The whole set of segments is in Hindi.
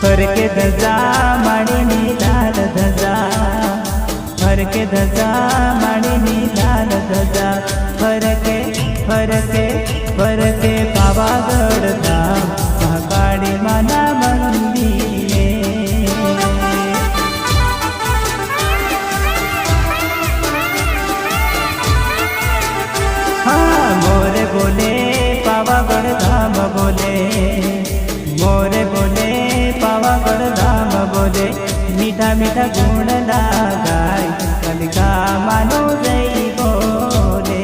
फरके धजा माळीनी लाल धजा, फरके धजा माळीनी लाल धजा, फरके फरके फरके पावागड धाम महाकाळी माना मंदिरे। हाँ मोरे बोले पावागड धाम बोले, मोरे बोले पावागड धाम बोले, मीठा मीठा गुण लगाय कलिका मानो जय बोले,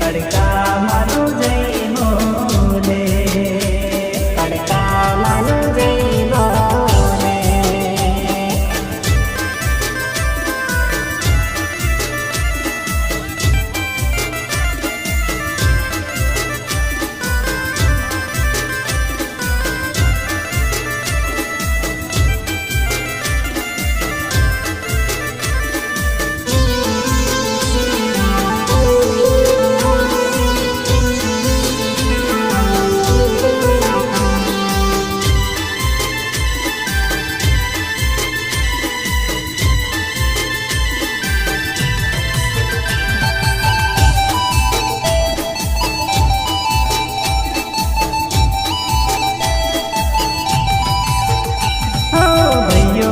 कलिका मानो जय बोले, कलिका मानो जय बोले।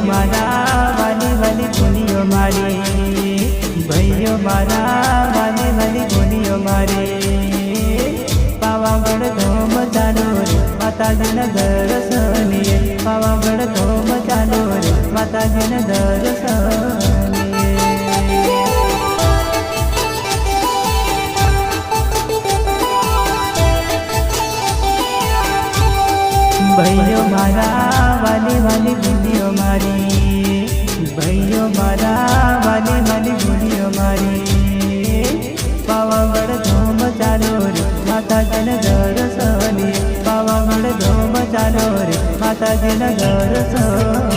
मारा वाली वाली गुनियो मारी, भैयो मारा वाली वाली गुनियो मारी, पावागड धोम चालो रे माताजीन दर्शनिये, पावागड धोम चालो रे माताजीन दर्शनिये। भैयो मारा वाली वाली गुनियो मारी, भैयो मारा वाली वाली गुनियो मारी, पावागड धोम चालो रे माताजीन दर्शनिये, पावागड धोम चालो रे माताजीन दर्शनिये।